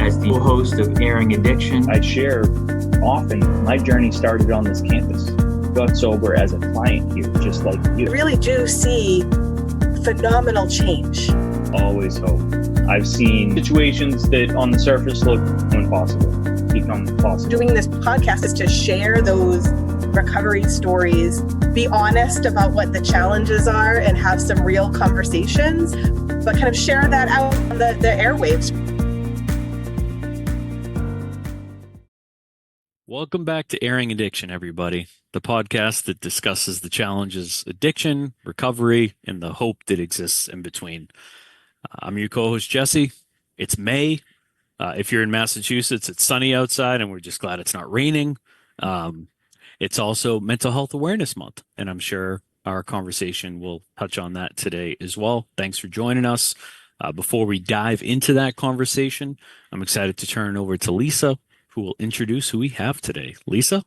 as the host of Airing Addiction. I share often my journey started on this campus. Got sober as a client here, just like you. I really do see phenomenal change. Always hope. I've seen situations that on the surface look impossible become possible. Doing this podcast is to share those recovery stories, be honest about what the challenges are and have some real conversations, but kind of share that out on the airwaves. Welcome back to Airing Addiction, everybody, the podcast that discusses the challenges, addiction, recovery, and the hope that exists in between. I'm your co-host, Jesse. It's May. If you're in Massachusetts, it's sunny outside, and we're just glad it's not raining. It's also Mental Health Awareness Month, and I'm sure our conversation will touch on that today as well. Thanks for joining us. Before we dive into that conversation, I'm excited to turn it over to Lisa, who will introduce who we have today. Lisa?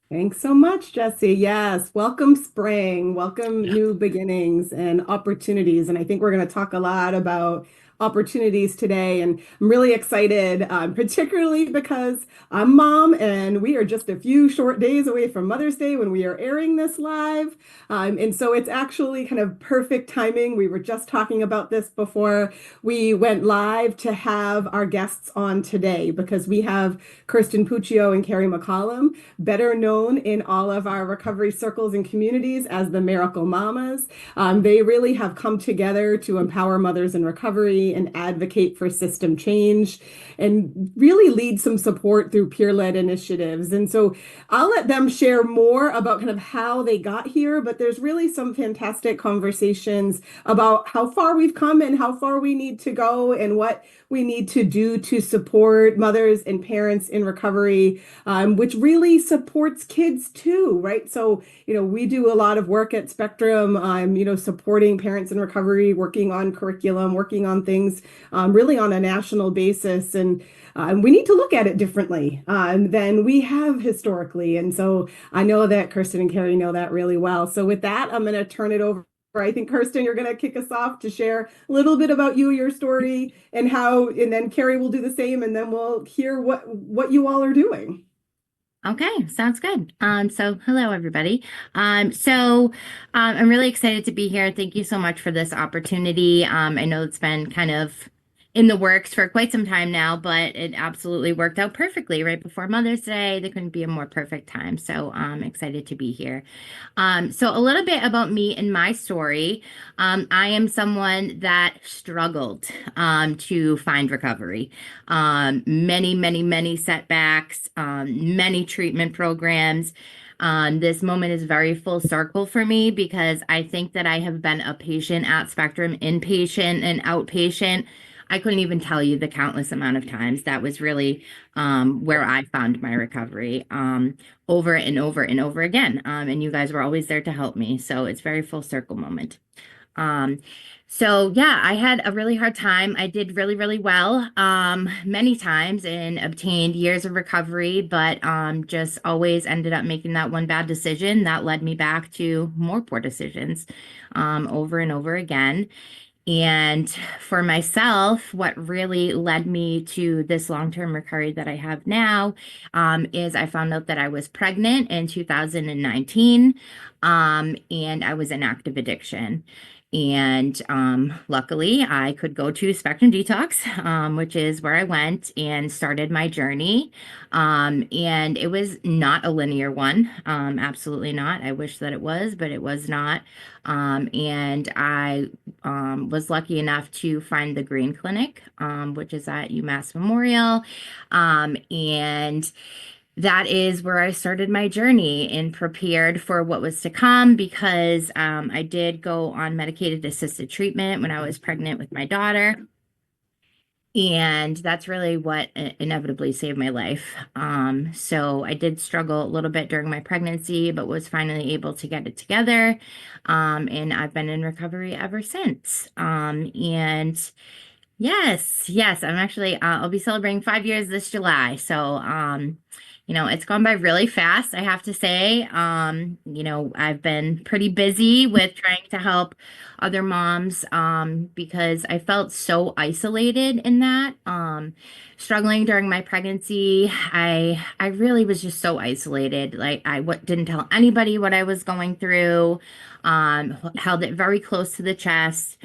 Thanks so much, Jesse. Yes, welcome spring, welcome new beginnings and opportunities. And I think we're going to talk a lot about opportunities today. And I'm really excited, particularly because I'm mom and we are just a few short days away from Mother's Day when we are airing this live. And so it's actually kind of perfect timing. We were just talking about this before we went live to have our guests on today because we have Kirsten Puccio and Keri McCallum, better known in all of our recovery circles and communities as the M.I.R.A.C.L.E Mamas. They really have come together to empower mothers in recovery and advocate for system change and really lead some support through peer-led initiatives. And so I'll let them share more about kind of how they got here, but there's really some fantastic conversations about how far we've come and how far we need to go and what we need to do to support mothers and parents in recovery, which really supports kids too, right? So, we do a lot of work at Spectrum, supporting parents in recovery, working on curriculum, working on things really on a national basis. And we need to look at it differently than we have historically. And so I know that Kirsten and Keri know that really well. So with that, I'm going to turn it over. I think, Kirsten, you're going to kick us off to share a little bit about you, your story, and then Keri will do the same, and then we'll hear what you all are doing. Okay, sounds good. So hello, everybody. I'm really excited to be here. Thank you so much for this opportunity. I know it's been kind of in the works for quite some time now, but it absolutely worked out perfectly right before Mother's Day. There couldn't be a more perfect time. So I'm excited to be here. So a little bit about me and my story. I am someone that struggled to find recovery. Many setbacks, many treatment programs. This moment is very full circle for me because I think that I have been a patient at Spectrum, inpatient and outpatient. I couldn't even tell you the countless amount of times. That was really where I found my recovery over and over and over again. And you guys were always there to help me. So it's very full circle moment. I had a really hard time. I did really, really well many times and obtained years of recovery, but just always ended up making that one bad decision that led me back to more poor decisions over and over again. And for myself, what really led me to this long-term recovery that I have now is I found out that I was pregnant in 2019 and I was in active addiction. And luckily, I could go to Spectrum Detox, which is where I went and started my journey. And it was not a linear one. Absolutely not. I wish that it was, but it was not. And I was lucky enough to find the Green Clinic, which is at UMass Memorial. And that is where I started my journey and prepared for what was to come because I did go on medicated assisted treatment when I was pregnant with my daughter. And that's really what inevitably saved my life. So I did struggle a little bit during my pregnancy, but was finally able to get it together. And I've been in recovery ever since. And yes, I'm actually, I'll be celebrating 5 years this July. So, it's gone by really fast, I have to say. I've been pretty busy with trying to help other moms because I felt so isolated in that. Struggling during my pregnancy, I really was just so isolated. Like didn't tell anybody what I was going through, held it very close to the chest.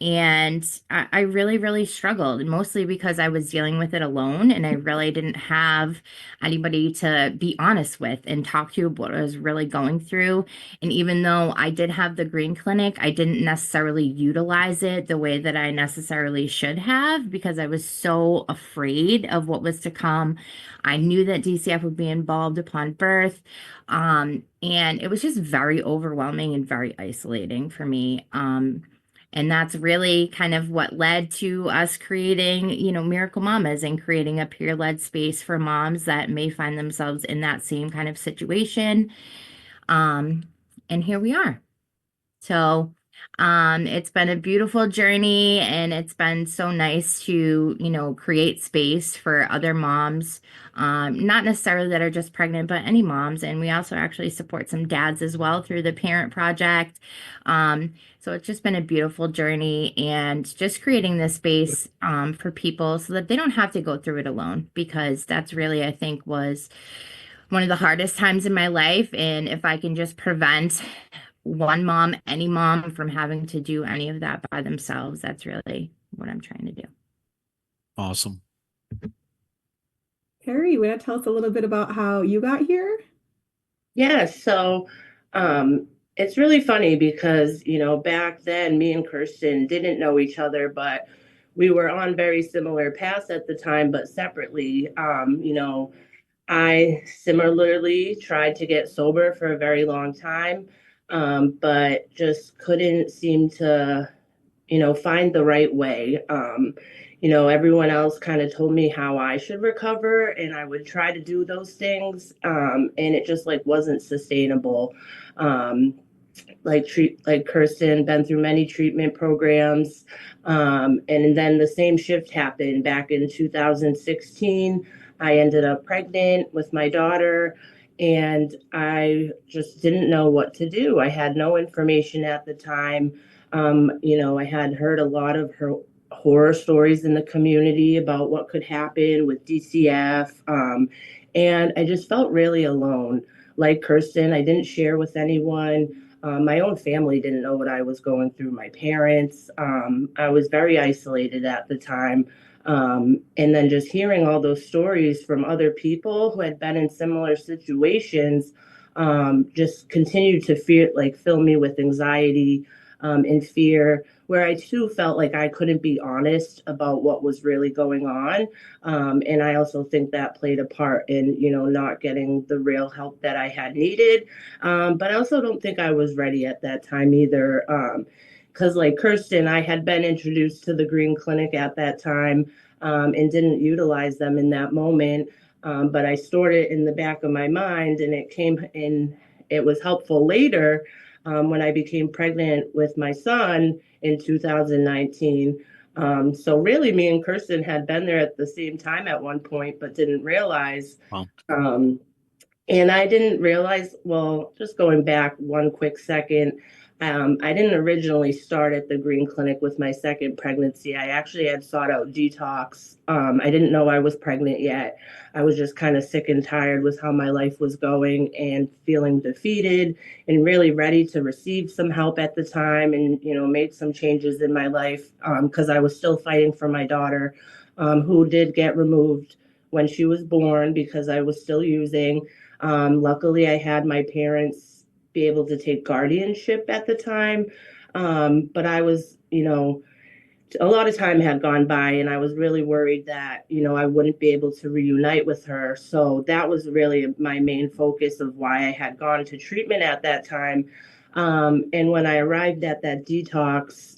And I really, really struggled, mostly because I was dealing with it alone and I really didn't have anybody to be honest with and talk to what I was really going through. And even though I did have the Green Clinic, I didn't necessarily utilize it the way that I necessarily should have because I was so afraid of what was to come. I knew that DCF would be involved upon birth. And it was just very overwhelming and very isolating for me. And that's really kind of what led to us creating, Miracle Mamas and creating a peer-led space for moms that may find themselves in that same kind of situation. And here we are. So, it's been a beautiful journey and it's been so nice to, create space for other moms, not necessarily that are just pregnant, but any moms. And we also actually support some dads as well through the Parent Project. So it's just been a beautiful journey and just creating this space, for people so that they don't have to go through it alone, because that's really, I think, was one of the hardest times in my life. And if I can just prevent one mom, any mom, from having to do any of that by themselves, that's really what I'm trying to do. Awesome. Keri, will you tell us a little bit about how you got here? Yeah, so it's really funny because, back then me and Kirsten didn't know each other, but we were on very similar paths at the time, but separately. I similarly tried to get sober for a very long time, but just couldn't seem to, find the right way. Everyone else kind of told me how I should recover, and I would try to do those things, and it just like wasn't sustainable. Like Kirsten, been through many treatment programs, and then the same shift happened back in 2016. I ended up pregnant with my daughter, and I just didn't know what to do. I had no information at the time. I had heard a lot of horror stories in the community about what could happen with DCF, and I just felt really alone. Like Kirsten, I didn't share with anyone. My own family didn't know what I was going through. My parents, I was very isolated at the time. And then just hearing all those stories from other people who had been in similar situations, just continued to fill me with anxiety, and fear, where I too felt like I couldn't be honest about what was really going on. And I also think that played a part in, not getting the real help that I had needed. But I also don't think I was ready at that time either. Because like Kirsten, I had been introduced to the Green Clinic at that time, and didn't utilize them in that moment. But I stored it in the back of my mind, and it was helpful later, when I became pregnant with my son in 2019. So really, me and Kirsten had been there at the same time at one point, but didn't realize. Wow. And I didn't realize, well, just going back one quick second, I didn't originally start at the Green Clinic with my second pregnancy. I actually had sought out detox. I didn't know I was pregnant yet. I was just kind of sick and tired with how my life was going and feeling defeated and really ready to receive some help at the time, and, made some changes in my life, because I was still fighting for my daughter, who did get removed when she was born because I was still using. Luckily, I had my parents be able to take guardianship at the time. But I was, a lot of time had gone by, and I was really worried that, I wouldn't be able to reunite with her. So that was really my main focus of why I had gone to treatment at that time. And when I arrived at that detox,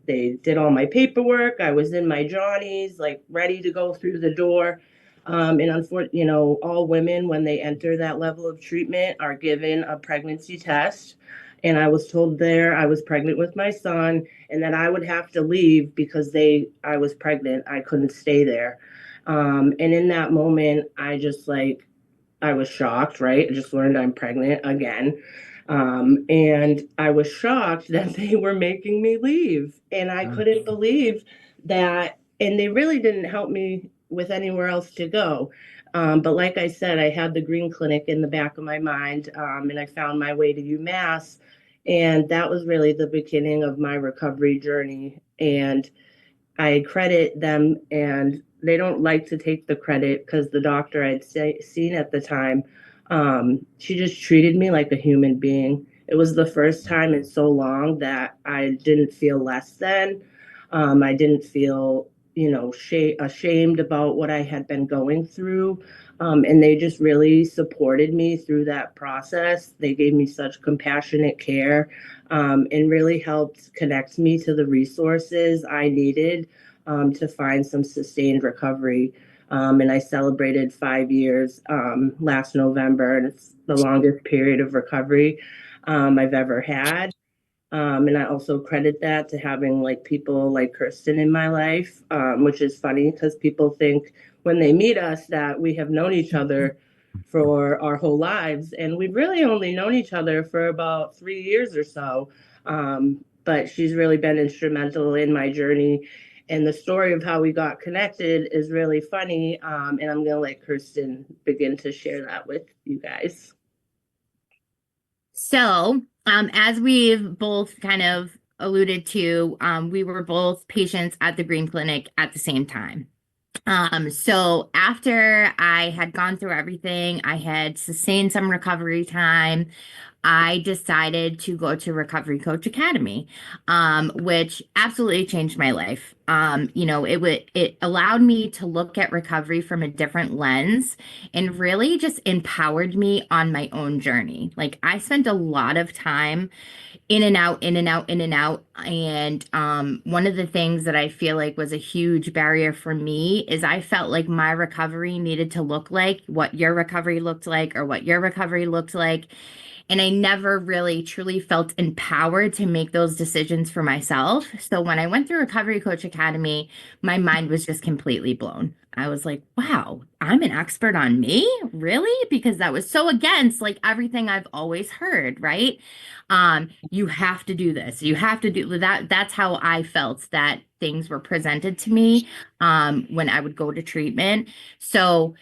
they did all my paperwork. I was in my Johnnies, like ready to go through the door. And unfortunately, all women, when they enter that level of treatment, are given a pregnancy test. And I was told there I was pregnant with my son, and that I would have to leave because I was pregnant. I couldn't stay there. And in that moment, I just was shocked, right? I just learned I'm pregnant again. And I was shocked that they were making me leave. And I couldn't believe that. And they really didn't help me with anywhere else to go. But like I said, I had the Green Clinic in the back of my mind, and I found my way to UMass. And that was really the beginning of my recovery journey. And I credit them, and they don't like to take the credit because the doctor seen at the time, she just treated me like a human being. It was the first time in so long that I didn't feel less than. I didn't feel, ashamed about what I had been going through. And they just really supported me through that process. They gave me such compassionate care, and really helped connect me to the resources I needed, to find some sustained recovery. And I celebrated 5 years, last November, and it's the longest period of recovery, I've ever had. And I also credit that to having like people like Kirsten in my life, which is funny because people think when they meet us that we have known each other for our whole lives. And we've really only known each other for about 3 years or so. But she's really been instrumental in my journey. And the story of how we got connected is really funny. And I'm going to let Kirsten begin to share that with you guys. So, as we've both kind of alluded to, we were both patients at the Green Clinic at the same time. So after I had gone through everything, I had sustained some recovery time. I decided to go to Recovery Coach Academy, which absolutely changed my life. It allowed me to look at recovery from a different lens and really just empowered me on my own journey. Like I spent a lot of time in and out, in and out, in and out. And one of the things that I feel like was a huge barrier for me is I felt like my recovery needed to look like what your recovery looked like or what your recovery looked like. And I never really truly felt empowered to make those decisions for myself. So when I went through Recovery Coach Academy, my mind was just completely blown. I was like, wow, I'm an expert on me? Really? Because that was so against like everything I've always heard, right? You have to do this. You have to do that. That's how I felt that things were presented to me when I would go to treatment. So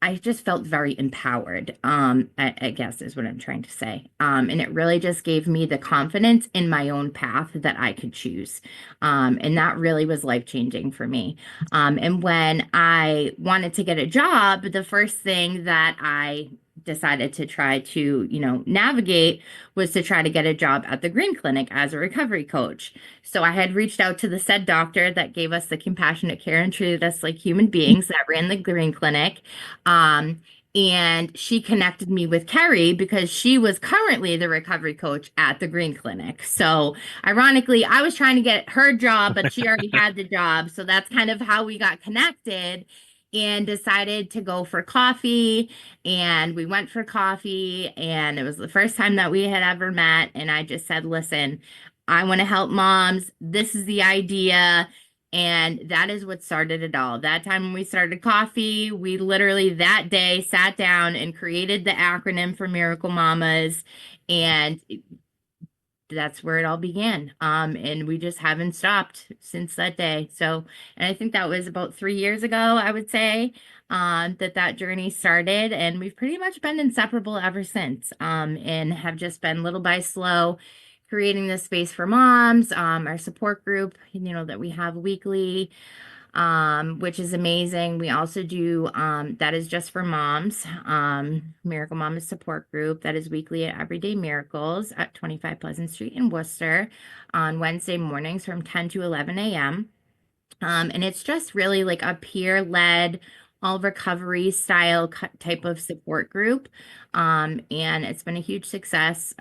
I just felt very empowered, I guess is what I'm trying to say. And it really just gave me the confidence in my own path that I could choose. And that really was life-changing for me. And when I wanted to get a job, the first thing that I decided to try to, navigate was to try to get a job at the Green Clinic as a recovery coach. So I had reached out to the said doctor that gave us the compassionate care and treated us like human beings that ran the Green Clinic. And she connected me with Keri because she was currently the recovery coach at the Green Clinic. So ironically, I was trying to get her job, but she already had the job. So that's kind of how we got connected and decided to go for coffee. And we went for coffee, and it was the first time that we had ever met. And I just said, listen, I want to help moms. This is the idea. And that is what started it all. That time when we started coffee, we literally that day sat down and created the acronym for Miracle Mamas. And that's where it all began. And we just haven't stopped since that day. So, and I think that was about 3 years ago, I would say, that journey started, and we've pretty much been inseparable ever since. And have just been little by slow creating this space for moms, our support group, that we have weekly, which is amazing. We also do, that is just for moms, Miracle Mamas support group that is weekly at Everyday Miracles at 25 Pleasant Street in Worcester on Wednesday mornings from 10 to 11 a.m. And it's just really like a peer-led, all recovery style type of support group. And it's been a huge success.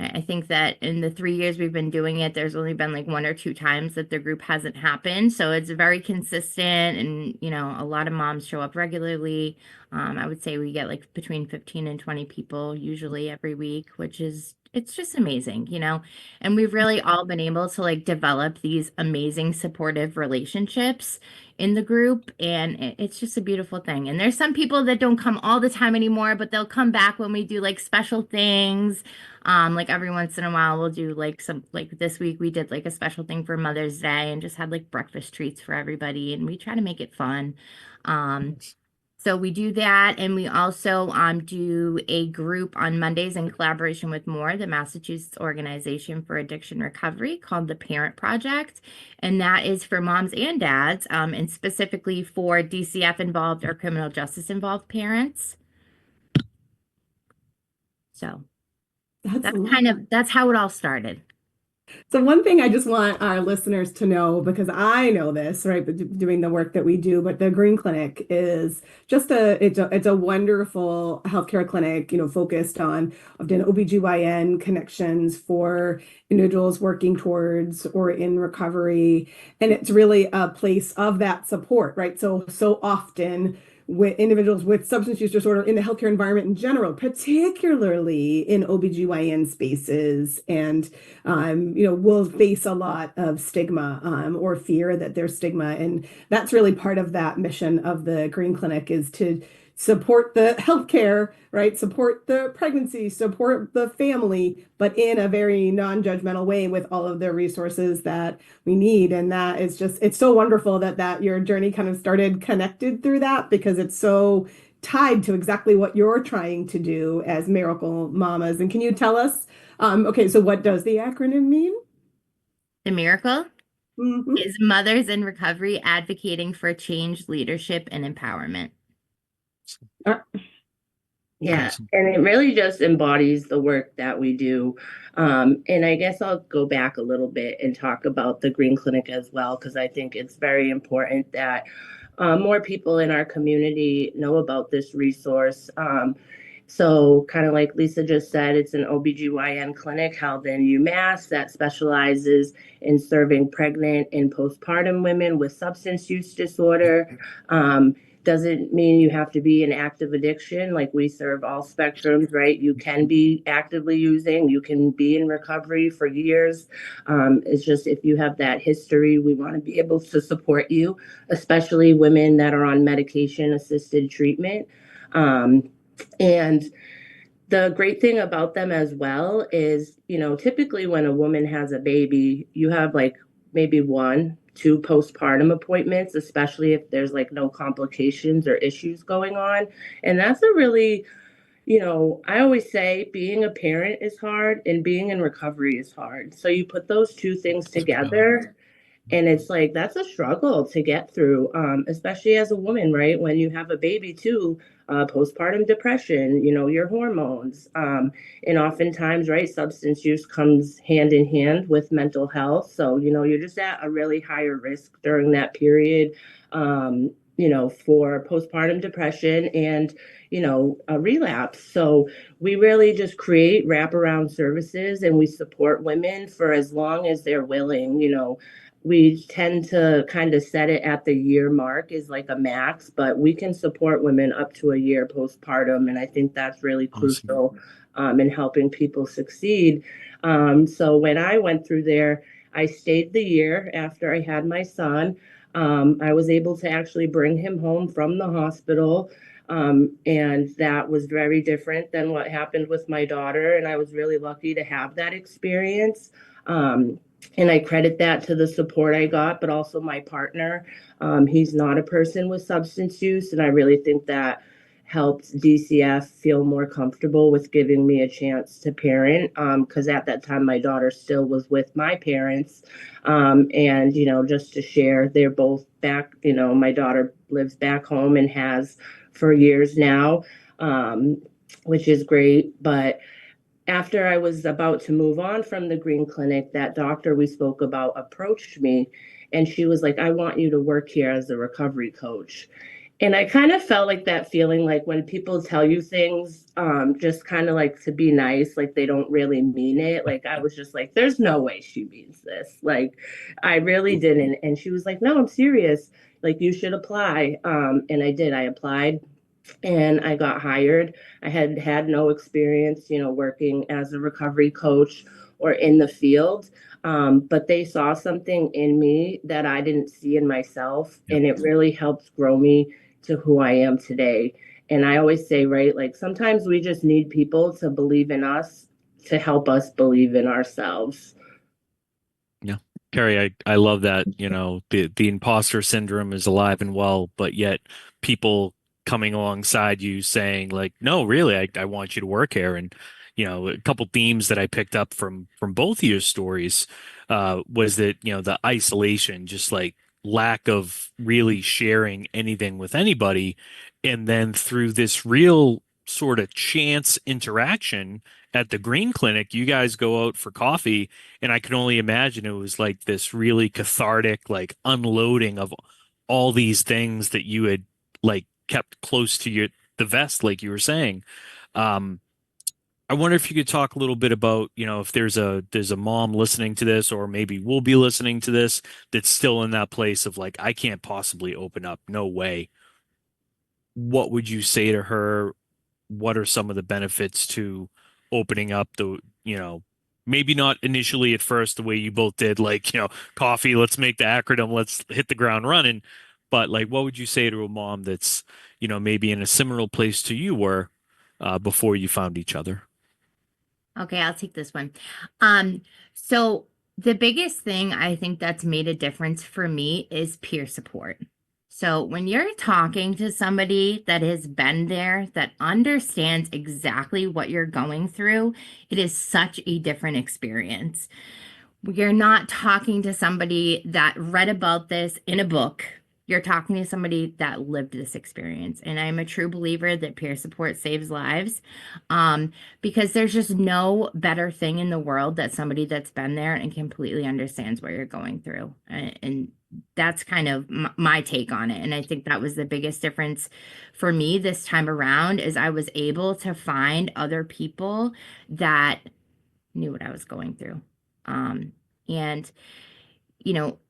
I think that in the 3 years we've been doing it, there's only been like 1 or 2 times that the group hasn't happened. So it's very consistent, and, a lot of moms show up regularly. I would say we get like between 15 and 20 people usually every week, which is It's just amazing, and we've really all been able to like develop these amazing supportive relationships in the group, and it's just a beautiful thing. And there's some people that don't come all the time anymore, but they'll come back when we do like special things. Like every once in a while we'll do like some, like this week we did like a special thing for Mother's Day and just had like breakfast treats for everybody, and we try to make it fun. Um, so we do that, and we also do a group on Mondays in collaboration with M.I.R.A.C.L.E, the Massachusetts Organization for Addiction Recovery, called the Parent Project, and that is for moms and dads, and specifically for DCF involved or criminal justice involved parents. So that's how it all started. So one thing I just want our listeners to know, because I know this, right, but doing the work that we do, but the Green Clinic is just it's a wonderful healthcare clinic, focused on often OBGYN connections for individuals working towards or in recovery. And it's really a place of that support, right? So often with individuals with substance use disorder in the healthcare environment in general, particularly in OBGYN spaces, and will face a lot of stigma or fear that there's stigma. And that's really part of that mission of the Green Clinic, is to support the healthcare, right? Support the pregnancy, support the family, but in a very non-judgmental way with all of the resources that we need. And that is just, it's so wonderful that your journey kind of started connected through that, because it's so tied to exactly what you're trying to do as Miracle Mamas. And can you tell us, okay, so what does the acronym mean? The Miracle Mm-hmm. is Mothers in Recovery Advocating for Change, Leadership, and Empowerment. Yeah, and it really just embodies the work that we do. And I guess I'll go back a little bit and talk about the Green Clinic as well, because I think it's very important that more people in our community know about this resource. So kind of like Lisa just said, it's an OBGYN clinic held in UMass that specializes in serving pregnant and postpartum women with substance use disorder. Doesn't mean you have to be in active addiction. Like, we serve all spectrums, right? You can be actively using, you can be in recovery for years. It's just, if you have that history, we want to be able to support you, especially women that are on medication assisted treatment. And the great thing about them as well is, typically when a woman has a baby, you have like maybe 1-2 postpartum appointments, especially if there's like no complications or issues going on. And that's a really, I always say being a parent is hard and being in recovery is hard. So you put those two things together, and it's like, that's a struggle to get through, especially as a woman, right? When you have a baby too, postpartum depression, your hormones. And oftentimes, right, substance use comes hand in hand with mental health. So, you're just at a really higher risk during that period, for postpartum depression and, a relapse. So we really just create wraparound services, and we support women for as long as they're willing. We tend to kind of set it at the year mark is like a max, but we can support women up to a year postpartum. And I think that's really crucial in helping people succeed. So when I went through there, I stayed the year after I had my son. I was able to actually bring him home from the hospital. And that was very different than what happened with my daughter. And I was really lucky to have that experience. And I credit that to the support I got, but also my partner. He's not a person with substance use, and I really think that helped DCF feel more comfortable with giving me a chance to parent, because at that time my daughter still was with my parents. And, just to share, they're both back, my daughter lives back home and has for years now, which is great. But after I was about to move on from the Green Clinic, that doctor we spoke about approached me, and she was like, I want you to work here as a recovery coach. And I kind of felt like that feeling, like when people tell you things, just kind of like to be nice, like they don't really mean it. Like, I was just like, there's no way she means this. Like, I really didn't. And she was like, no, I'm serious. Like, you should apply. And I did. I applied. and I got hired. I had had no experience, working as a recovery coach or in the field. But they saw something in me that I didn't see in myself. Yep. And it really helped grow me to who I am today. And I always say, right, like sometimes we just need people to believe in us to help us believe in ourselves. Yeah. Keri, I love that, the imposter syndrome is alive and well, but yet people coming alongside you saying like, no, really, I want you to work here. And, a couple themes that I picked up from both of your stories was that, the isolation, just like lack of really sharing anything with anybody. And then through this real sort of chance interaction at the Green Clinic, you guys go out for coffee, and I can only imagine it was like this really cathartic, like unloading of all these things that you had like kept close to the vest, like you were saying. Um, I wonder if you could talk a little bit about, if there's a mom listening to this, or maybe will be listening to this, that's still in that place of like, I can't possibly open up. No way. What would you say to her? What are some of the benefits to opening up maybe not initially at first the way you both did, like, coffee, let's make the acronym, let's hit the ground running. But like, what would you say to a mom that's, maybe in a similar place to you were before you found each other? Okay, I'll take this one. So the biggest thing I think that's made a difference for me is peer support. So when you're talking to somebody that has been there, that understands exactly what you're going through, it is such a different experience. You're not talking to somebody that read about this in a book. You're talking to somebody that lived this experience. And I'm a true believer that peer support saves lives, because there's just no better thing in the world that somebody that's been there and completely understands what you're going through. And that's kind of my take on it. And I think that was the biggest difference for me this time around, is I was able to find other people that knew what I was going through. And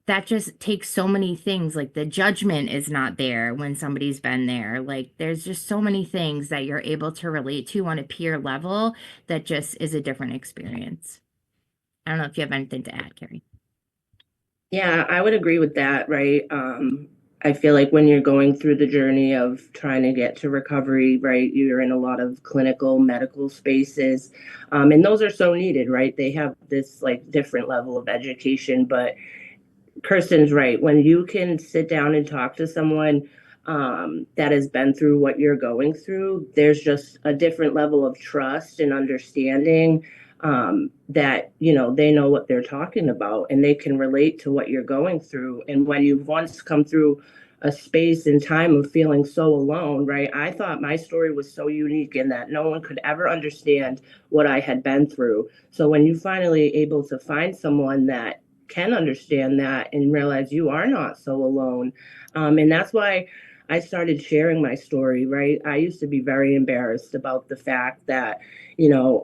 that just takes so many things. Like the judgment is not there when somebody's been there. Like there's just so many things that you're able to relate to on a peer level that just is a different experience. I don't know if you have anything to add, Keri. Yeah, I would agree with that, right? I feel like when you're going through the journey of trying to get to recovery, right, you're in a lot of clinical medical spaces, and those are so needed, right? They have this like different level of education, but Kirsten's right. When you can sit down and talk to someone that has been through what you're going through, there's just a different level of trust and understanding, that, they know what they're talking about and they can relate to what you're going through. And when you've once come through a space and time of feeling so alone, right? I thought my story was so unique in that no one could ever understand what I had been through. So when you finally able to find someone that can understand that and realize you are not so alone. And that's why I started sharing my story, right? I used to be very embarrassed about the fact that,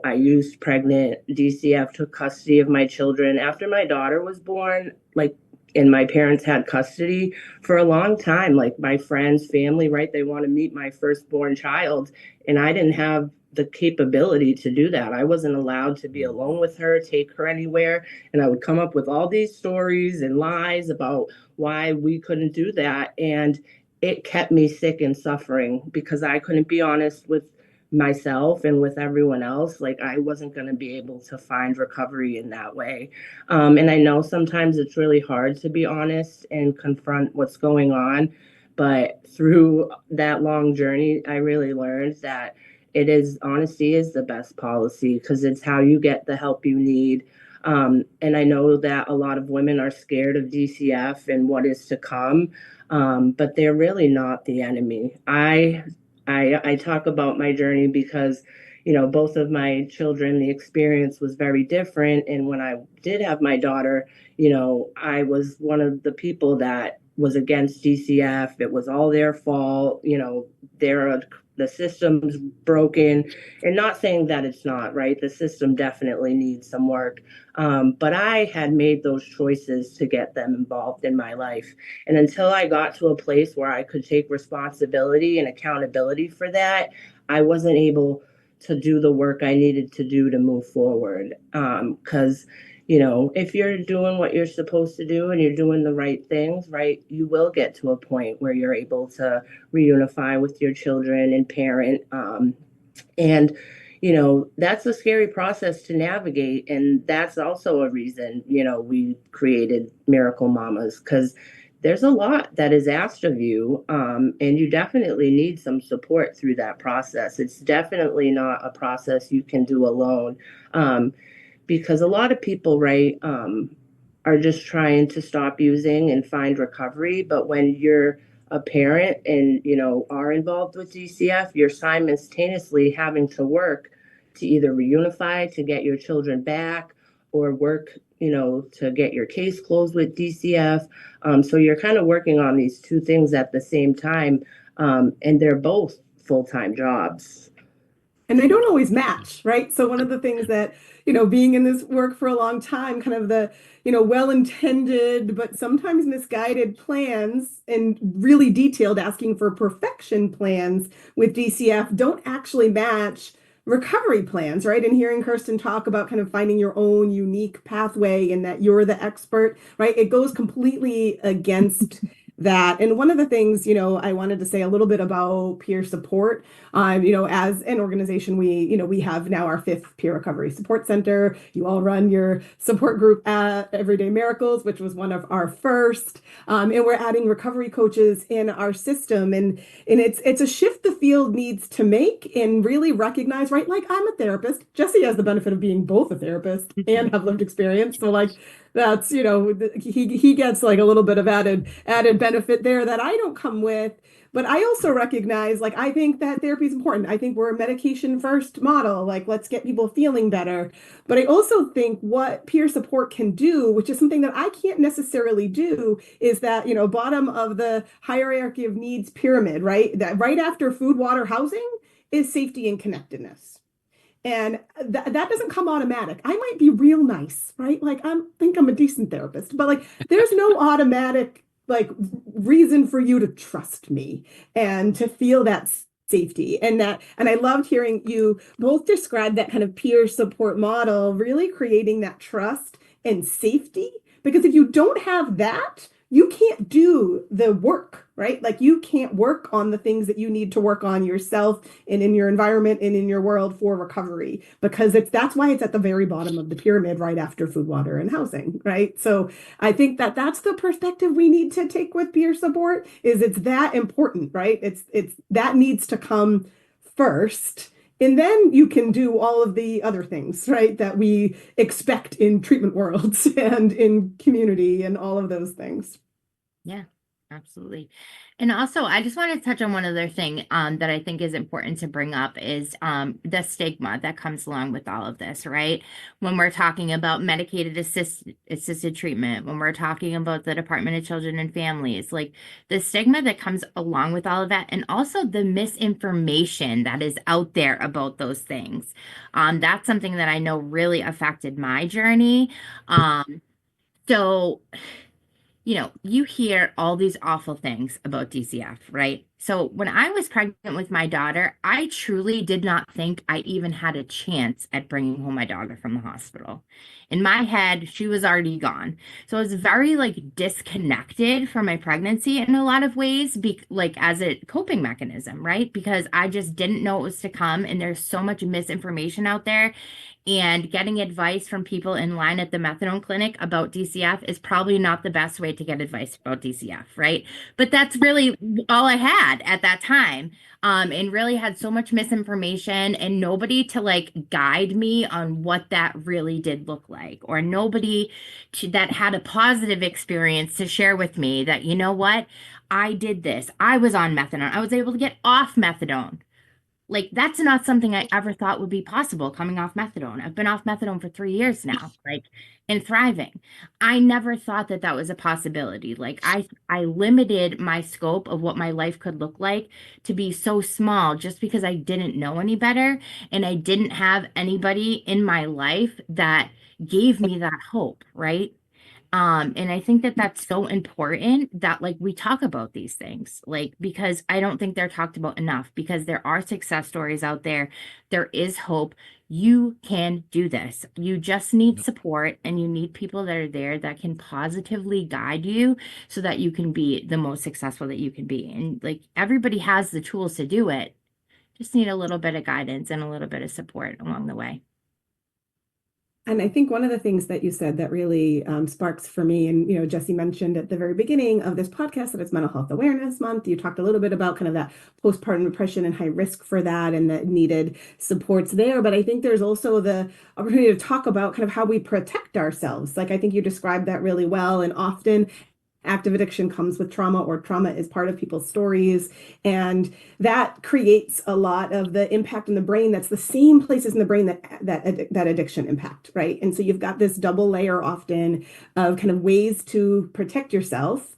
I used pregnant, DCF took custody of my children after my daughter was born, like, and my parents had custody for a long time. Like my friends, family, right? They want to meet my firstborn child. And I didn't have the capability to do that. I wasn't allowed to be alone with her, take her anywhere. And I would come up with all these stories and lies about why we couldn't do that. And it kept me sick and suffering because I couldn't be honest with myself and with everyone else. Like I wasn't going to be able to find recovery in that way. And I know sometimes it's really hard to be honest and confront what's going on. But through that long journey, I really learned that honesty is the best policy because it's how you get the help you need. And I know that a lot of women are scared of DCF and what is to come, but they're really not the enemy. I talk about my journey because, both of my children, the experience was very different. And when I did have my daughter, I was one of the people that was against DCF. It was all their fault. They're a the system's broken, and not saying that it's not, right? The system definitely needs some work. But I had made those choices to get them involved in my life. And until I got to a place where I could take responsibility and accountability for that, I wasn't able to do the work I needed to do to move forward. Because if you're doing what you're supposed to do and you're doing the right things, right, you will get to a point where you're able to reunify with your children and parent. And that's a scary process to navigate. And that's also a reason, we created Miracle Mamas, because there's a lot that is asked of you. And you definitely need some support through that process. It's definitely not a process you can do alone. Because a lot of people, right, are just trying to stop using and find recovery. But when you're a parent and, are involved with DCF, you're simultaneously having to work to either reunify, to get your children back, or work, to get your case closed with DCF. So you're kind of working on these two things at the same time. And they're both full-time jobs. And they don't always match, right? So one of the things that, being in this work for a long time, kind of the, well-intended, but sometimes misguided plans and really detailed asking for perfection plans with DCF don't actually match recovery plans, right? And hearing Kirsten talk about kind of finding your own unique pathway and that you're the expert, right? It goes completely against that. And one of the things, I wanted to say a little bit about peer support. As an organization, we have now our 5th peer recovery support center. You all run your support group at Everyday Miracles, which was one of our first. And we're adding recovery coaches in our system. And it's a shift the field needs to make and really recognize, right? Like, I'm a therapist. Jesse has the benefit of being both a therapist and have lived experience. So like, that's, he gets like a little bit of added benefit there that I don't come with. But I also recognize, like, I think that therapy is important. I think we're a medication first model. Like, let's get people feeling better. But I also think what peer support can do, which is something that I can't necessarily do, is that, bottom of the hierarchy of needs pyramid, right? That right after food, water, housing is safety and connectedness. And that doesn't come automatic. I might be real nice, right? Like, think I'm a decent therapist, but like, there's no automatic like reason for you to trust me and to feel that safety. And I loved hearing you both describe that kind of peer support model, really creating that trust and safety. Because if you don't have that, you can't do the work, right? Like, you can't work on the things that you need to work on yourself and in your environment and in your world for recovery, because that's why it's at the very bottom of the pyramid right after food, water, and housing, right? So I think that that's the perspective we need to take with peer support, is it's that important, right? It's that needs to come first. And then you can do all of the other things, right, that we expect in treatment worlds and in community and all of those things. Yeah, absolutely. And also, I just want to touch on one other thing that I think is important to bring up is the stigma that comes along with all of this, right? When we're talking about medicated assisted treatment, when we're talking about the Department of Children and Families, like the stigma that comes along with all of that, and also the misinformation that is out there about those things. That's something that I know really affected my journey. So you hear all these awful things about DCF, right? So when I was pregnant with my daughter, I truly did not think I even had a chance at bringing home my daughter from the hospital. In my head, she was already gone. So I was very like disconnected from my pregnancy in a lot of ways, like as a coping mechanism, right? Because I just didn't know it was to come, and there's so much misinformation out there. And getting advice from people in line at the methadone clinic about DCF is probably not the best way to get advice about DCF, right? But that's really all I had at that time. And really had so much misinformation and nobody to like guide me on what that really did look like, or nobody that had a positive experience to share with me that, you know what, I did this. I was on methadone. I was able to get off methadone. Like, that's not something I ever thought would be possible coming off methadone. I've been off methadone for 3 years now, like, and thriving. I never thought that that was a possibility. Like, I limited my scope of what my life could look like to be so small just because I didn't know any better and I didn't have anybody in my life that gave me that hope, right? And I think that that's so important that like we talk about these things, like because I don't think they're talked about enough because there are success stories out there. There is hope. You can do this. You just need support and you need people that are there that can positively guide you so that you can be the most successful that you can be. And like everybody has the tools to do it. Just need a little bit of guidance and a little bit of support along the way. And I think one of the things that you said that really sparks for me, and Jesse mentioned at the very beginning of this podcast that it's Mental Health Awareness Month. You talked a little bit about kind of that postpartum depression and high risk for that and the needed supports there. But I think there's also the opportunity to talk about kind of how we protect ourselves. Like I think you described that really well. And often active addiction comes with trauma, or trauma is part of people's stories. And that creates a lot of the impact in the brain. That's the same places in the brain that addiction impact, right? And so you've got this double layer often of kind of ways to protect yourself,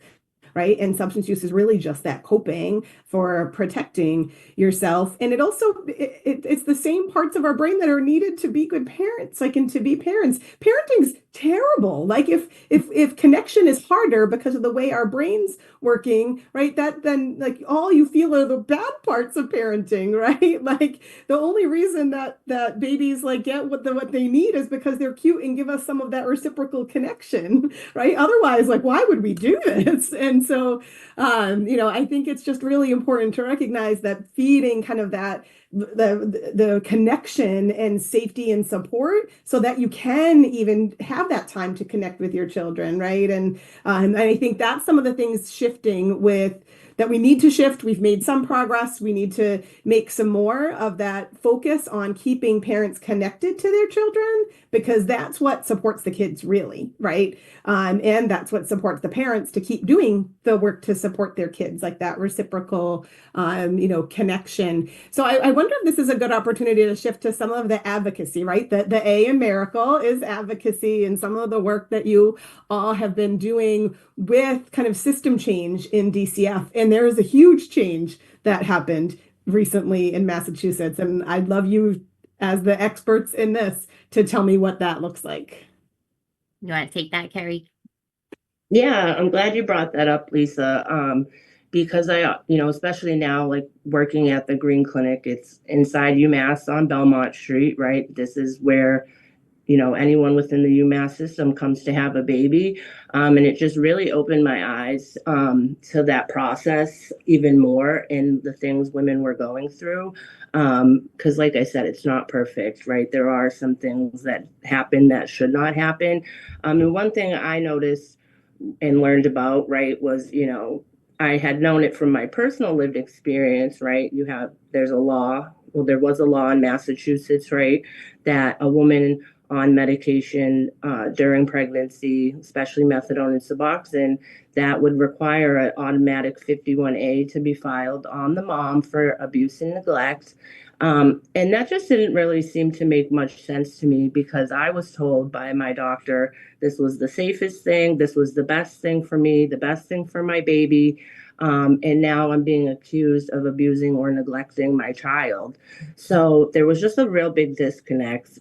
right? And substance use is really just that coping for protecting yourself. And it also, it's the same parts of our brain that are needed to be good parents, like, and to be parents. Parenting's terrible. Like if connection is harder because of the way our brain's working, right? That then like all you feel are the bad parts of parenting, right? Like the only reason that babies like get what they need is because they're cute and give us some of that reciprocal connection, right? Otherwise, like why would we do this? And so I think it's just really important to recognize that feeding kind of that the connection and safety and support so that you can even have that time to connect with your children, right? And I think that's some of the things shifting with that we need to shift. We've made some progress. We need to make some more of that focus on keeping parents connected to their children because that's what supports the kids really, right? And that's what supports the parents to keep doing the work to support their kids, like that reciprocal, connection. So I wonder if this is a good opportunity to shift to some of the advocacy, right? The A in Miracle is advocacy and some of the work that you all have been doing with kind of system change in DCF. And there is a huge change that happened recently in Massachusetts. And I'd love you as the experts in this to tell me what that looks like. You want to take that, Keri? Yeah, I'm glad you brought that up, Lisa. Because I, especially now, like working at the Green Clinic, it's inside UMass on Belmont Street, right? This is where, anyone within the UMass system comes to have a baby. And it just really opened my eyes to that process even more and the things women were going through. Because like I said, it's not perfect, right? There are some things that happen that should not happen. And one thing I noticed and learned about, right, was, I had known it from my personal lived experience, right? There was a law in Massachusetts, right, that a woman on medication during pregnancy, especially methadone and Suboxone, that would require an automatic 51A to be filed on the mom for abuse and neglect. And that just didn't really seem to make much sense to me because I was told by my doctor this was the safest thing, this was the best thing for me, the best thing for my baby. And now I'm being accused of abusing or neglecting my child. So there was just a real big disconnect.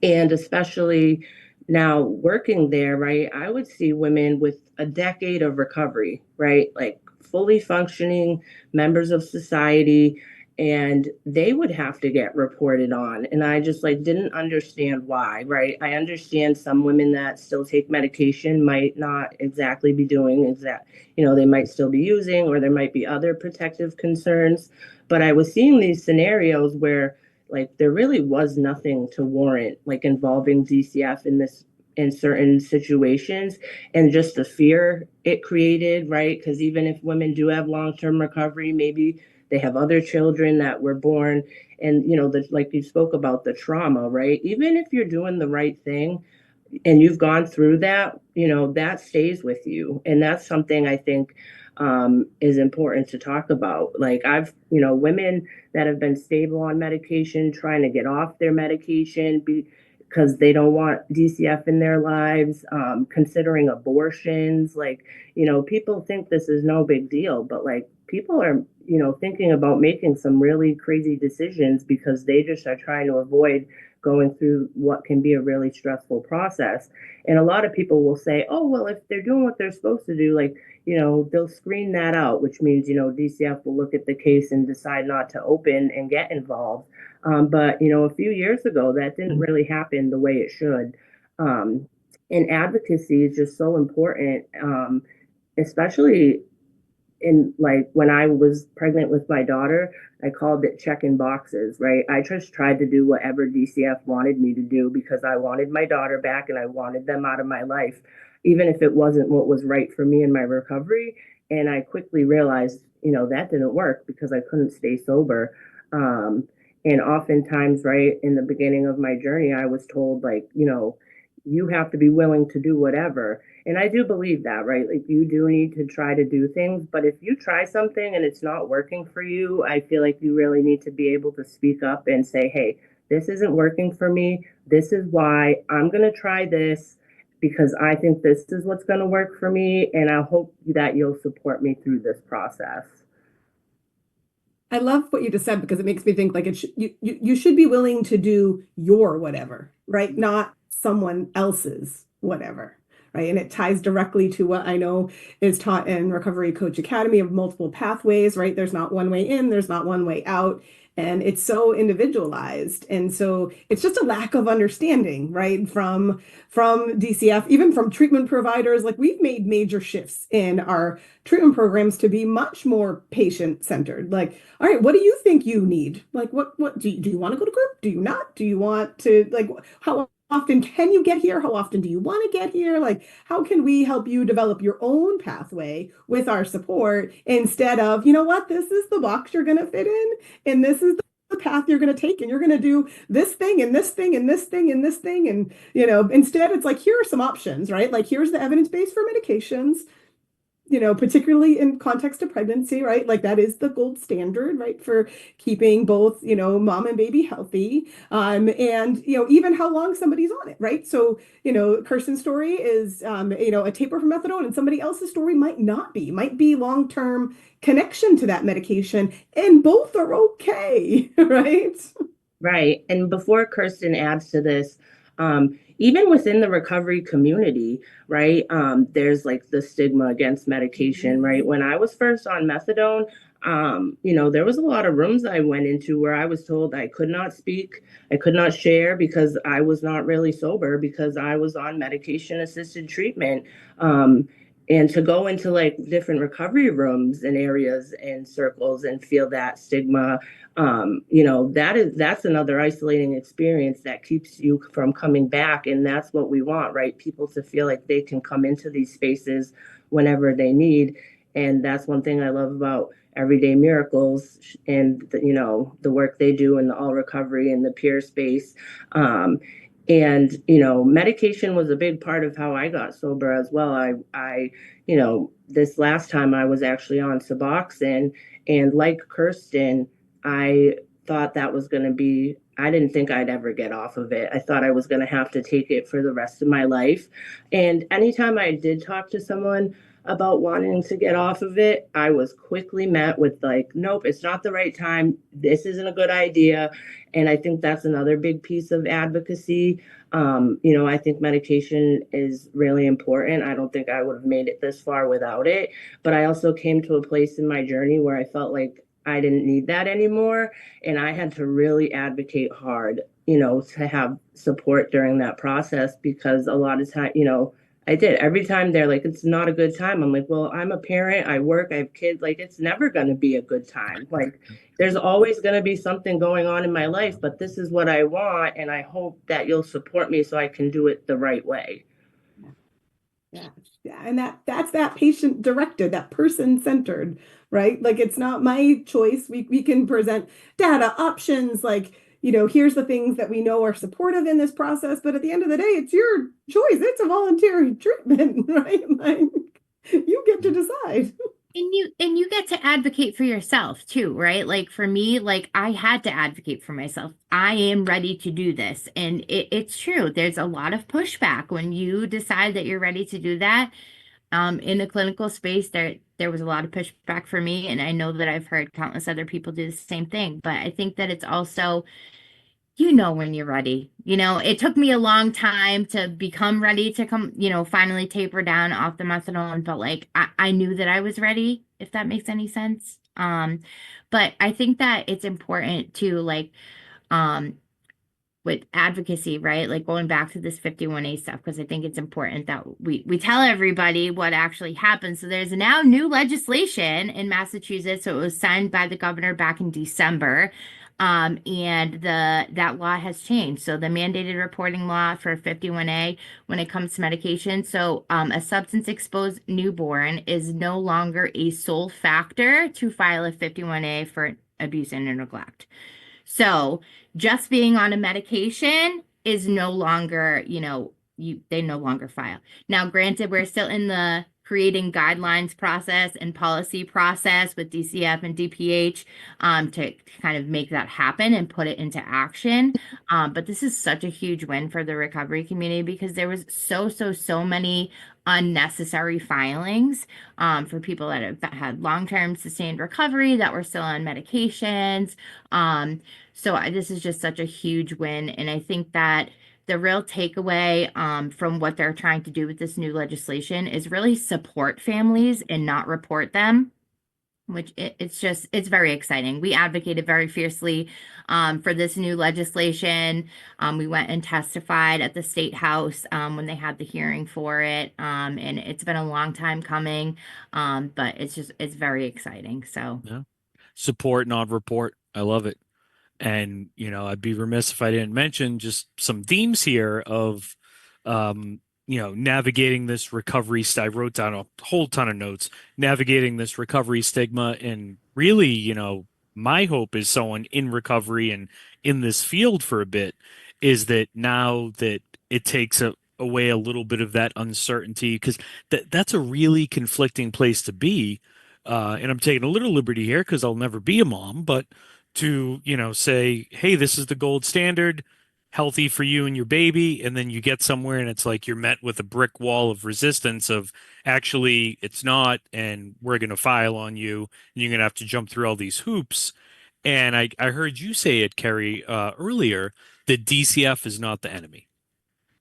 And especially now working there, right, I would see women with a decade of recovery, right, like fully functioning members of society, and they would have to get reported on. And I just like didn't understand why, right? I understand some women that still take medication might not exactly be doing they might still be using, or there might be other protective concerns. But I was seeing these scenarios where like there really was nothing to warrant like involving DCF in certain situations, and just the fear it created, right? Because even if women do have long-term recovery, maybe they have other children that were born, and like you spoke about the trauma, right? Even if you're doing the right thing and you've gone through that, that stays with you. And that's something I think is important to talk about. Like I've, women that have been stable on medication, trying to get off their medication because they don't want DCF in their lives, considering abortions. Like, people think this is no big deal, but like people are, thinking about making some really crazy decisions because they just are trying to avoid going through what can be a really stressful process. And a lot of people will say, oh, well, if they're doing what they're supposed to do, like, they'll screen that out, which means, DCF will look at the case and decide not to open and get involved. But, a few years ago, that didn't really happen the way it should. And advocacy is just so important, especially in like when I was pregnant with my daughter. I called it checking boxes, right? I just tried to do whatever DCF wanted me to do because I wanted my daughter back and I wanted them out of my life, even if it wasn't what was right for me in my recovery. And I quickly realized, that didn't work because I couldn't stay sober. And oftentimes, right, in the beginning of my journey, I was told, like, you have to be willing to do whatever. And I do believe that, right? Like you do need to try to do things, but if you try something and it's not working for you, I feel like you really need to be able to speak up and say, hey, this isn't working for me. This is why I'm going to try this because I think this is what's going to work for me. And I hope that you'll support me through this process. I love what you just said because it makes me think like you should be willing to do your whatever, right? Not someone else's whatever, right? And it ties directly to what I know is taught in Recovery Coach Academy of multiple pathways, right? There's not one way in, there's not one way out. And it's so individualized. And so it's just a lack of understanding, right? From DCF, even from treatment providers. Like we've made major shifts in our treatment programs to be much more patient-centered. Like, all right, what do you think you need? Like, what do you want to go to group? Do you not? Do you want to, like, how often can you get here? How often do you want to get here? Like, how can we help you develop your own pathway with our support instead of, you know what, this is the box you're going to fit in, and this is the path you're going to take, and you're going to do this thing and this thing and this thing and this thing. And, instead it's like, here are some options, right? Like, here's the evidence base for medications. Particularly in context of pregnancy, right? Like that is the gold standard, right? For keeping both, mom and baby healthy. And, even how long somebody's on it, right? So, Kirsten's story is, a taper for methadone, and somebody else's story might be long-term connection to that medication, and both are okay, right? Right. And before Kirsten adds to this, even within the recovery community, right, there's like the stigma against medication, right? When I was first on methadone, there was a lot of rooms I went into where I was told I could not speak, I could not share because I was not really sober because I was on medication assisted treatment. And to go into like different recovery rooms and areas and circles and feel that stigma, that's another isolating experience that keeps you from coming back. And that's what we want, right? People to feel like they can come into these spaces whenever they need. And that's one thing I love about Everyday Miracles and the work they do in the all recovery and the peer space. And, medication was a big part of how I got sober as well. I this last time I was actually on Suboxone, and like Kirsten, I thought that was going to be, I didn't think I'd ever get off of it. I thought I was going to have to take it for the rest of my life. And anytime I did talk to someone about wanting to get off of it, I was quickly met with like, nope, it's not the right time. This isn't a good idea. And I think that's another big piece of advocacy. I think medication is really important. I don't think I would have made it this far without it. But I also came to a place in my journey where I felt like I didn't need that anymore. And I had to really advocate hard, to have support during that process, because a lot of time, I did. Every time they're like, it's not a good time, I'm like, well, I'm a parent, I work, I have kids. Like, it's never going to be a good time. Like, there's always going to be something going on in my life, but this is what I want. And I hope that you'll support me so I can do it the right way. Yeah. And that's that patient directed, that person centered, right? Like, it's not my choice. We can present data, options, like, here's the things that we know are supportive in this process, but at the end of the day, it's your choice. It's a voluntary treatment, right? Like, you get to decide. And you get to advocate for yourself too, right? Like for me, like I had to advocate for myself. I am ready to do this. And it's true. There's a lot of pushback when you decide that you're ready to do that. In the clinical space, there was a lot of pushback for me, and I know that I've heard countless other people do the same thing. But I think that it's also, when you're ready. It took me a long time to become ready to finally taper down off the methadone, but like I knew that I was ready, if that makes any sense. But I think that it's important to like um with advocacy, right? Like going back to this 51A stuff, because I think it's important that we tell everybody what actually happened. So there's now new legislation in Massachusetts. So it was signed by the governor back in December. And that law has changed. So the mandated reporting law for 51A when it comes to medication. So a substance exposed newborn is no longer a sole factor to file a 51A for abuse and neglect. So just being on a medication is no longer, they no longer file. Now, granted, we're still in the creating guidelines process and policy process with DCF and DPH to kind of make that happen and put it into action. But this is such a huge win for the recovery community because there was so many unnecessary filings for people that have had long-term sustained recovery that were still on medications. This is just such a huge win. And I think that the real takeaway from what they're trying to do with this new legislation is really support families and not report them, which it's very exciting. We advocated very fiercely for this new legislation. We went and testified at the State House when they had the hearing for it. And it's been a long time coming, but it's very exciting. So, Yeah. Support, not report. I love it. And, I'd be remiss if I didn't mention just some themes here of, navigating this recovery. I wrote down a whole ton of notes, navigating this recovery stigma. And really, my hope is someone in recovery and in this field for a bit is that now that it takes away a little bit of that uncertainty, because that's a really conflicting place to be. And I'm taking a little liberty here because I'll never be a mom, but to, say, hey, this is the gold standard, healthy for you and your baby. And then you get somewhere and it's like you're met with a brick wall of resistance of actually it's not, and we're going to file on you. And you're going to have to jump through all these hoops. And I heard you say it, Keri, earlier, that DCF is not the enemy,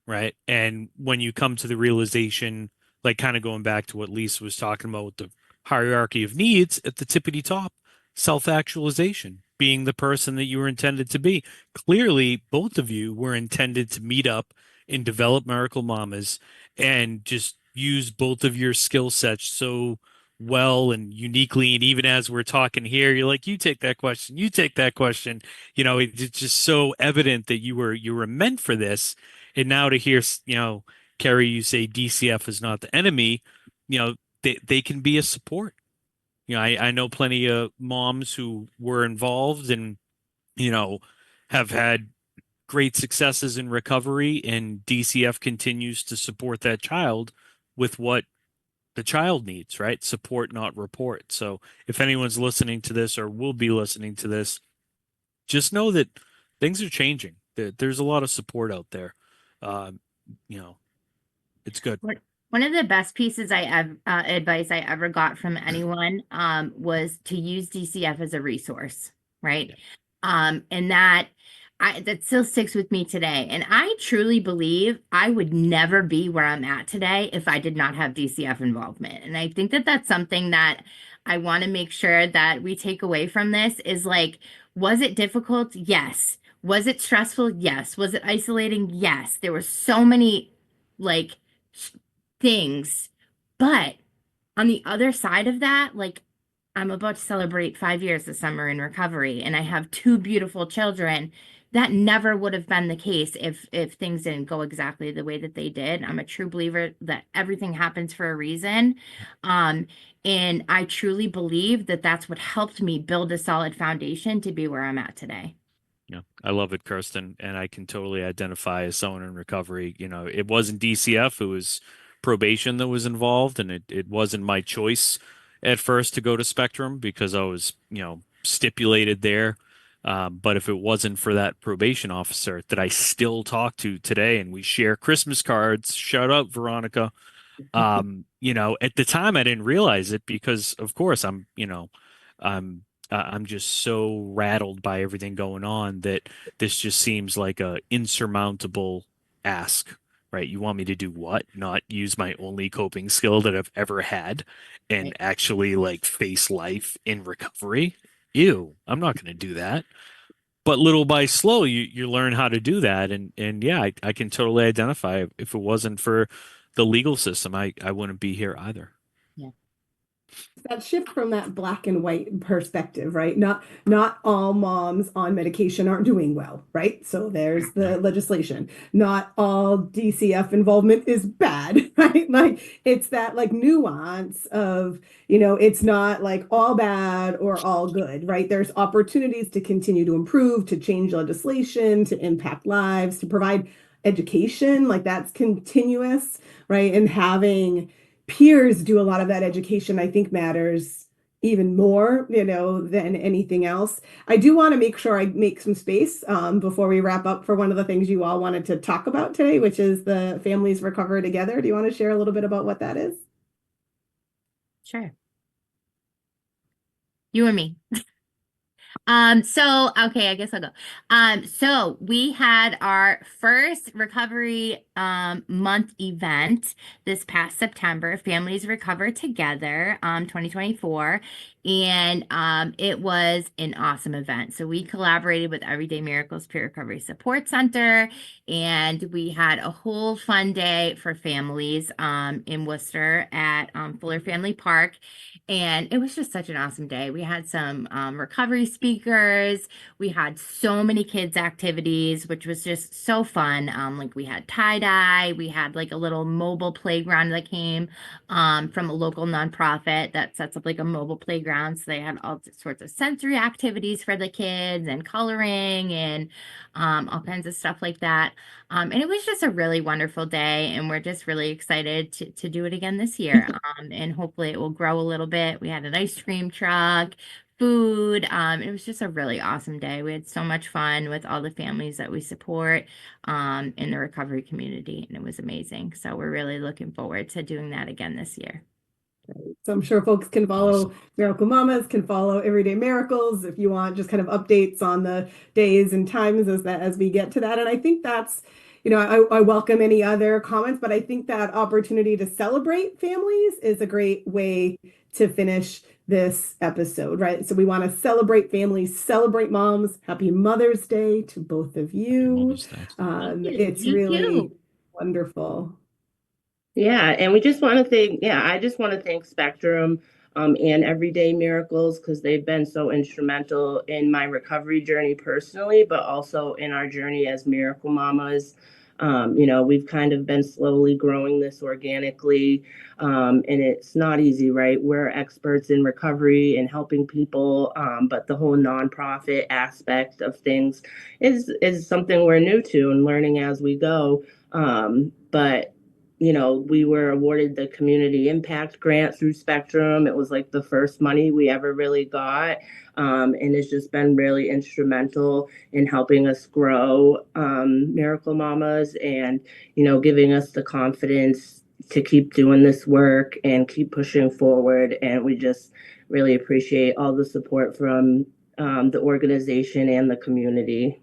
right? And when you come to the realization, like kind of going back to what Lisa was talking about with the hierarchy of needs at the tippity top, self-actualization, being the person that you were intended to be. Clearly, both of you were intended to meet up and develop Miracle Mamas and just use both of your skill sets so well and uniquely. And even as we're talking here, you're like, you take that question, you take that question. It's just so evident that you were meant for this. And now to hear, Keri, you say DCF is not the enemy, they can be a support. I know plenty of moms who were involved and, have had great successes in recovery, and DCF continues to support that child with what the child needs, right? Support, not report. So if anyone's listening to this or will be listening to this, just know that things are changing. There's a lot of support out there. Um, it's good. one of the best pieces advice I ever got from anyone was to use DCF as a resource, right? And that still sticks with me today. And I truly believe I would never be where I'm at today if I did not have DCF involvement. And I think that that's something that I want to make sure that we take away from this is like, was it difficult? Yes. Was it stressful? Yes. Was it isolating? Yes. There were so many like things. But on the other side of that, like I'm about to celebrate 5 years this summer in recovery, and I have two beautiful children. That never would have been the case if things didn't go exactly the way that they did. I'm a true believer that everything happens for a reason. And I truly believe that that's what helped me build a solid foundation to be where I'm at today. Yeah, I love it, Kirsten, and I can totally identify as someone in recovery. It wasn't DCF, it was probation that was involved, and it wasn't my choice. at first to go to Spectrum because I was, stipulated there. But if it wasn't for that probation officer that I still talk to today and we share Christmas cards, shout out Veronica. At the time I didn't realize it because of course I'm just so rattled by everything going on that this just seems like a insurmountable ask, right? You want me to do what? Not use my only coping skill that I've ever had and Right. actually like face life in recovery? Ew, I'm not going to do that. But little by slow, you learn how to do that, and yeah, I can totally identify. If it wasn't for the legal system, I wouldn't be here either. Yeah. That shift from that black and white perspective, right? Not all moms on medication aren't doing well, right? So there's the legislation. Not all DCF involvement is bad, right? Like it's that like nuance of, it's not like all bad or all good, right? There's opportunities to continue to improve, to change legislation, to impact lives, to provide education, like that's continuous, right? And having peers do a lot of that education, I think matters even more, than anything else. I do want to make sure I make some space before we wrap up for one of the things you all wanted to talk about today, which is the Families Recover Together. Do you want to share a little bit about what that is? Sure. You and me. So okay, I guess I'll go. So we had our first recovery month event this past September, Families Recover Together, 2024. And it was an awesome event. So we collaborated with Everyday Miracles Peer Recovery Support Center, and we had a whole fun day for families in Worcester at Fuller Family Park. And it was just such an awesome day. We had some recovery speakers. We had so many kids' activities, which was just so fun. Like we had tie-dye. We had like a little mobile playground that came from a local nonprofit that sets up like a mobile playground. So they had all sorts of sensory activities for the kids and coloring and all kinds of stuff like that. And it was just a really wonderful day, and we're just really excited to do it again this year. And hopefully it will grow a little bit. We had an ice cream truck, food. It was just a really awesome day. We had so much fun with all the families that we support in the recovery community, and it was amazing. So we're really looking forward to doing that again this year. So I'm sure folks can follow Awesome. Miracle Mamas, can follow Everyday Miracles if you want just kind of updates on the days and times as we get to that. And I think that's, I welcome any other comments, but I think that opportunity to celebrate families is a great way to finish this episode, right? So we want to celebrate families, celebrate moms. Happy Mother's Day to both of you. Mother's Day. It's You really too. wonderful. Yeah, and we just want to thank, I just want to thank Spectrum and Everyday Miracles because they've been so instrumental in my recovery journey personally, but also in our journey as Miracle Mamas. We've kind of been slowly growing this organically, and it's not easy, right? We're experts in recovery and helping people, but the whole nonprofit aspect of things is something we're new to and learning as we go. But we were awarded the community impact grant through Spectrum. It was like the first money we ever really got. And it's just been really instrumental in helping us grow Miracle Mamas and, giving us the confidence to keep doing this work and keep pushing forward. And we just really appreciate all the support from the organization and the community.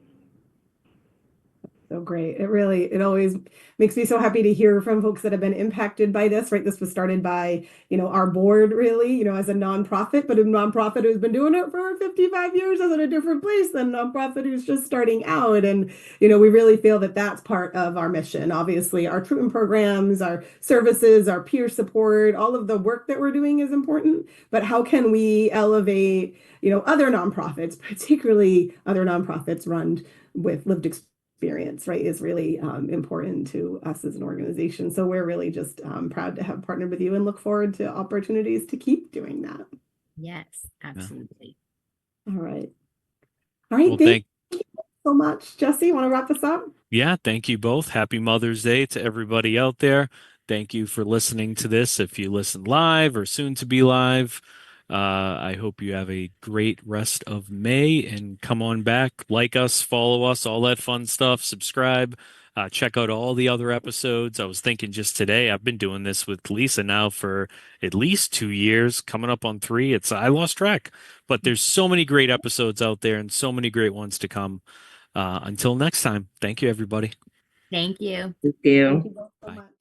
So great. It always makes me so happy to hear from folks that have been impacted by this, right? This was started by, our board really, as a nonprofit, but a nonprofit who's been doing it for 55 years is in a different place than a nonprofit who's just starting out. And, we really feel that that's part of our mission. Obviously, our treatment programs, our services, our peer support, all of the work that we're doing is important. But how can we elevate, other nonprofits, particularly other nonprofits run with lived experience, right, is really important to us as an organization. So we're really just proud to have partnered with you and look forward to opportunities to keep doing that. Yes, absolutely. All right. All right. Well, Thank you so much. Jesse, you want to wrap this up? Yeah, thank you both. Happy Mother's Day to everybody out there. Thank you for listening to this. If you listen live or soon to be live, I hope you have a great rest of May and come on back, like us, follow us, all that fun stuff, subscribe, check out all the other episodes. I was thinking just today, I've been doing this with Lisa now for at least 2 years, coming up on 3. I lost track, but there's so many great episodes out there and so many great ones to come. Until next time, thank you, everybody. Thank you. Thank you. Thank you both so Bye. much.